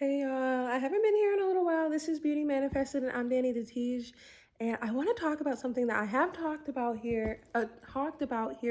Hey y'all, I haven't been here in a little while. This is Beauty Manifested and I'm Danny DeTige. And I want to talk about something that I have talked about here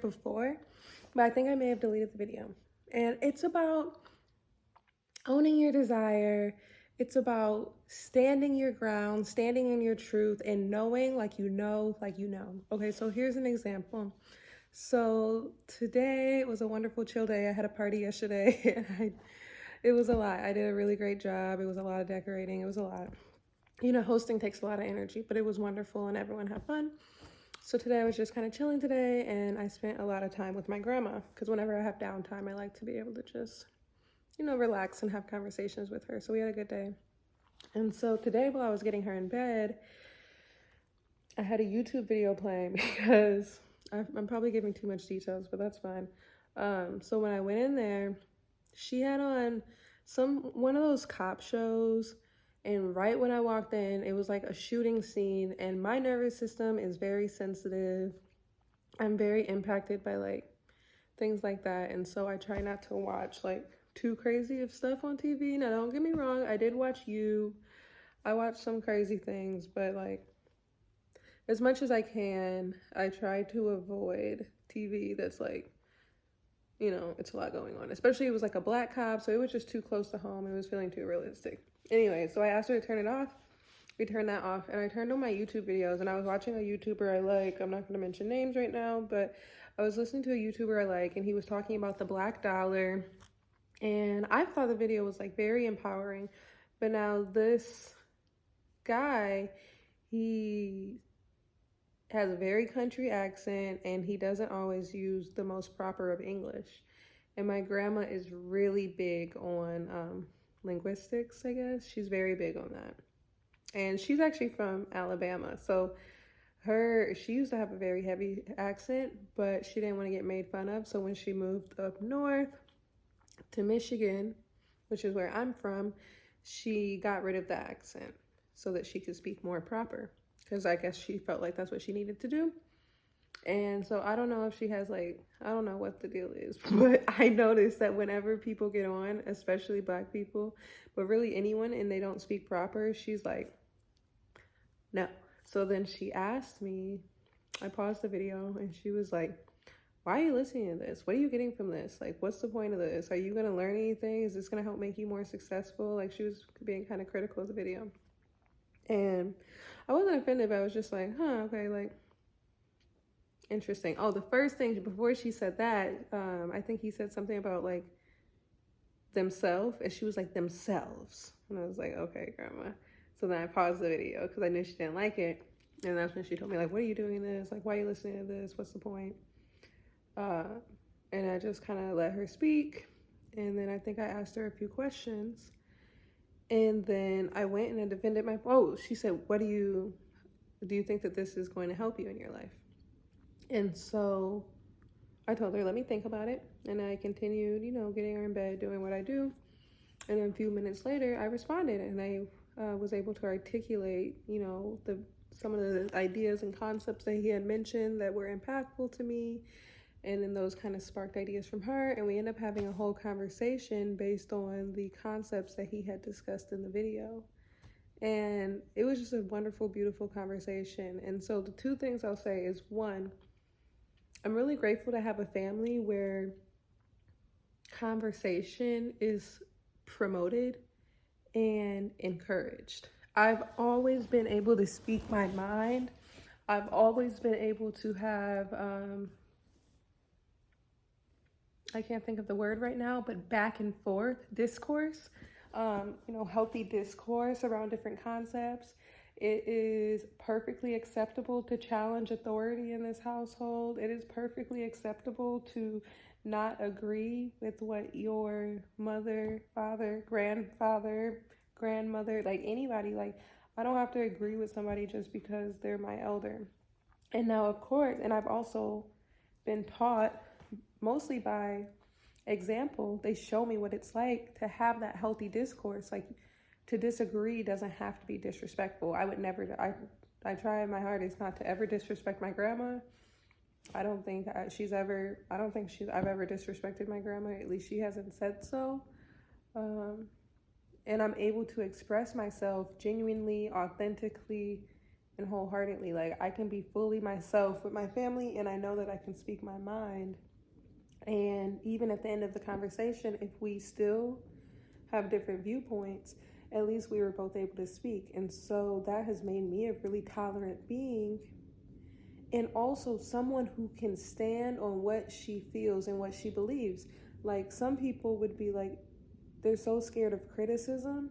before, but I think I may have deleted the video. And it's about owning your desire. It's about standing your ground, standing in your truth, and knowing like you know, like you know. Okay, so here's an example. So today was a wonderful chill day. I had a party yesterday and it was a lot. I did a really great job. It was a lot of decorating. It was a lot. Hosting takes a lot of energy, but it was wonderful and everyone had fun. So today I was just kind of chilling today and I spent a lot of time with my grandma because whenever I have downtime, I like to be able to just, relax and have conversations with her. So we had a good day. And so today while I was getting her in bed, I had a YouTube video playing because I'm probably giving too much details, but that's fine. So when I went in there, she had on one of those cop shows, and right when I walked in, it was like a shooting scene, and my nervous system is very sensitive. I'm very impacted by like things like that, and so I try not to watch like too crazy of stuff on TV. Now, don't get me wrong, I did watch You. I watched some crazy things, but like as much as I can, I try to avoid TV that's like, it's a lot going on. Especially it was like a black cop, so it was just too close to home. It was feeling too realistic. Anyway, so I asked her to turn it off. We turned that off, and I turned on my YouTube videos, and I was watching a YouTuber I like. I'm not going to mention names right now, but I was listening to a YouTuber I like, and he was talking about the black dollar, and I thought the video was like very empowering. But now this guy, he has a very country accent and he doesn't always use the most proper of English. And my grandma is really big on linguistics, I guess. She's very big on that. And she's actually from Alabama. So she used to have a very heavy accent, but she didn't want to get made fun of. So when she moved up north to Michigan, which is where I'm from, she got rid of the accent so that she could speak more proper. Because I guess she felt like that's what she needed to do. And so I don't know if she has I don't know what the deal is, but I noticed that whenever people get on, especially black people, but really anyone, and they don't speak proper, she's like, no. So then she asked me, I paused the video and she was like, why are you listening to this? What are you getting from this? Like, what's the point of this? Are you going to learn anything? Is this going to help make you more successful? Like, she was being kind of critical of the video. And I wasn't offended, but I was just like, okay, like, interesting. Oh, the first thing, before she said that, I think he said something about, like, themselves, and she was like, themselves. And I was like, okay, grandma. So then I paused the video because I knew she didn't like it. And that's when she told me, like, what are you doing this? Like, why are you listening to this? What's the point? And I just kind of let her speak. And then I think I asked her a few questions. And then I went and I defended she said, do you think that this is going to help you in your life? And so I told her, let me think about it. And I continued, getting her in bed, doing what I do. And then a few minutes later, I responded and I was able to articulate, some of the ideas and concepts that he had mentioned that were impactful to me. And then those kind of sparked ideas from her. And we ended up having a whole conversation based on the concepts that he had discussed in the video. And it was just a wonderful, beautiful conversation. And so the two things I'll say is, one, I'm really grateful to have a family where conversation is promoted and encouraged. I've always been able to speak my mind. I've always been able to have, I can't think of the word right now, but back and forth discourse, healthy discourse around different concepts. It is perfectly acceptable to challenge authority in this household. It is perfectly acceptable to not agree with what your mother, father, grandfather, grandmother, like anybody, like I don't have to agree with somebody just because they're my elder. And now, of course, and I've also been taught mostly by example, they show me what it's like to have that healthy discourse. Like, to disagree doesn't have to be disrespectful. I would never, I try my hardest not to ever disrespect my grandma. I don't think I've ever disrespected my grandma. At least she hasn't said so. and I'm able to express myself genuinely, authentically, and wholeheartedly. Like, I can be fully myself with my family, and I know that I can speak my mind. And even at the end of the conversation, if we still have different viewpoints, at least we were both able to speak. And so that has made me a really tolerant being, and also someone who can stand on what she feels and what she believes. Like, some people would be like, they're so scared of criticism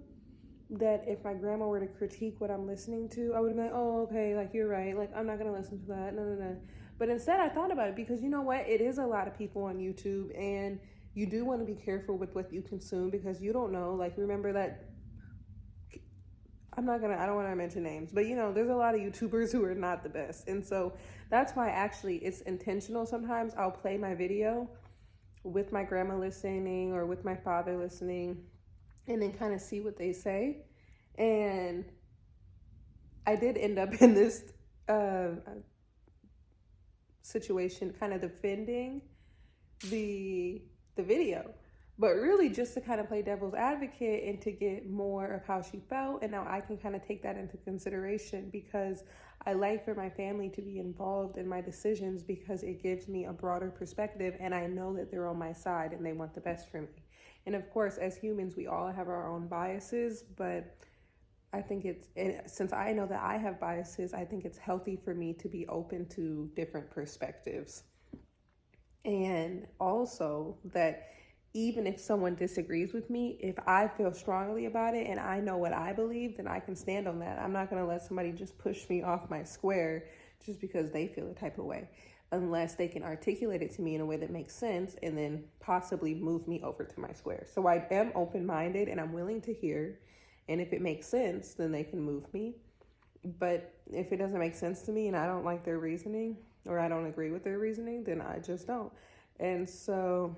that if my grandma were to critique what I'm listening to, I would be like, oh, okay, like, you're right. Like, I'm not going to listen to that. No, no, no. But instead, I thought about it, because you know what? It is a lot of people on YouTube, and you do want to be careful with what you consume, because you don't know. Like, remember that, I don't want to mention names, but there's a lot of YouTubers who are not the best. And so that's why actually it's intentional. Sometimes I'll play my video with my grandma listening or with my father listening, and then kind of see what they say. And I did end up in this situation kind of defending the video, but really just to kind of play devil's advocate and to get more of how she felt. And now I can kind of take that into consideration, because I like for my family to be involved in my decisions, because it gives me a broader perspective, and I know that they're on my side and they want the best for me. And of course, as humans, we all have our own biases, but I think since I know that I have biases, I think it's healthy for me to be open to different perspectives. And also that even if someone disagrees with me, if I feel strongly about it and I know what I believe, then I can stand on that. I'm not going to let somebody just push me off my square just because they feel a type of way, unless they can articulate it to me in a way that makes sense and then possibly move me over to my square. So I am open-minded and I'm willing to hear. And if it makes sense, then they can move me. But if it doesn't make sense to me and I don't like their reasoning, or I don't agree with their reasoning, then I just don't. And so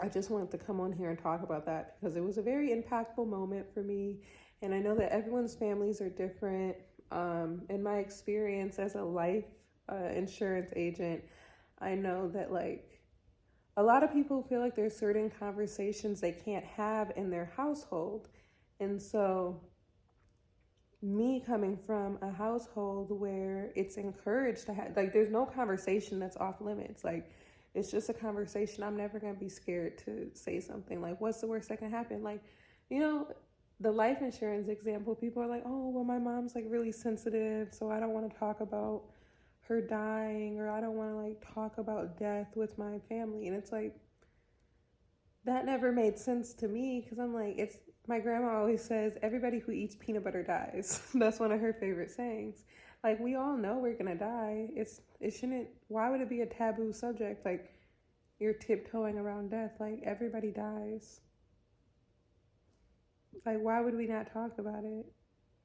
I just wanted to come on here and talk about that, because it was a very impactful moment for me. And I know that everyone's families are different. In my experience as a life insurance agent, I know that like a lot of people feel like there's certain conversations they can't have in their household. And so me coming from a household where it's encouraged to have, like, there's no conversation that's off limits. Like, it's just a conversation. I'm never going to be scared to say something. Like, what's the worst that can happen? Like, the life insurance example, people are like, oh, well, my mom's like really sensitive, so I don't want to talk about her dying, or I don't want to like talk about death with my family. And it's like, that never made sense to me, because I'm like, my grandma always says, everybody who eats peanut butter dies. That's one of her favorite sayings. Like, we all know we're gonna die. It shouldn't, why would it be a taboo subject? Like, you're tiptoeing around death. Like, everybody dies. Like, why would we not talk about it?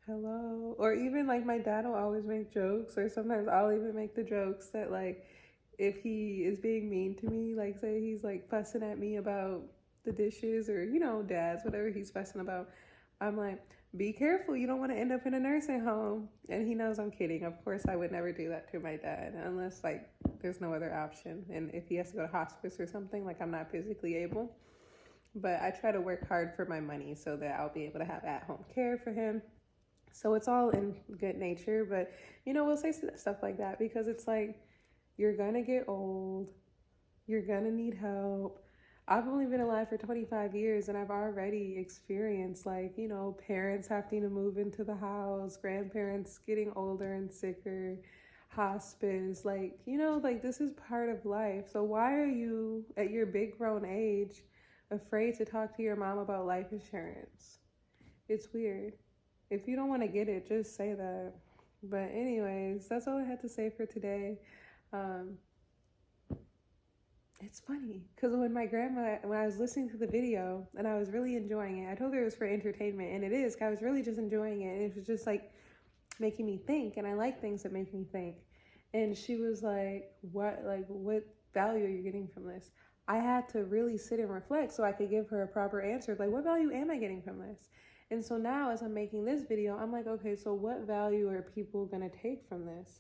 Hello? Or even like my dad will always make jokes, or sometimes I'll even make the jokes that like, if he is being mean to me, like say he's like fussing at me about the dishes, or dads, whatever he's fussing about, I'm like, be careful, you don't want to end up in a nursing home. And he knows I'm kidding. Of course I would never do that to my dad unless like there's no other option, and if he has to go to hospice or something, like I'm not physically able. But I try to work hard for my money so that I'll be able to have at-home care for him. So it's all in good nature. But we'll say stuff like that because it's like, you're gonna get old, you're gonna need help. I've only been alive for 25 years and I've already experienced like, parents having to move into the house, grandparents getting older and sicker, hospice, like, like this is part of life. So why are you at your big grown age afraid to talk to your mom about life insurance? It's weird. If you don't want to get it, just say that. But anyways, that's all I had to say for today. It's funny because when I was listening to the video and I was really enjoying it, I told her it was for entertainment, and it is. I was really just enjoying it, and it was just like making me think, and I like things that make me think. And she was like, what value are you getting from this? I had to really sit and reflect so I could give her a proper answer. Like, what value am I getting from this? And so now as I'm making this video, I'm like, okay, so what value are people going to take from this?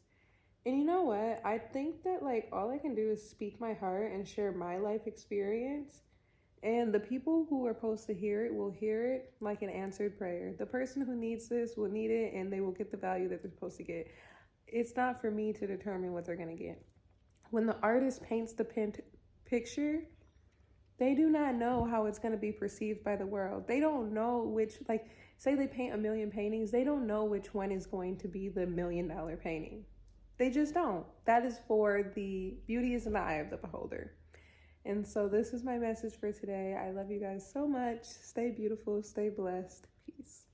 And you know what? I think that like all I can do is speak my heart and share my life experience. And the people who are supposed to hear it will hear it like an answered prayer. The person who needs this will need it, and they will get the value that they're supposed to get. It's not for me to determine what they're going to get. When the artist paints the picture, they do not know how it's going to be perceived by the world. They don't know which, like, say they paint 1 million paintings, they don't know which one is going to be the $1 million painting. They just don't. That is for the beauty is in the eye of the beholder. And so this is my message for today. I love you guys so much. Stay beautiful, stay blessed. Peace.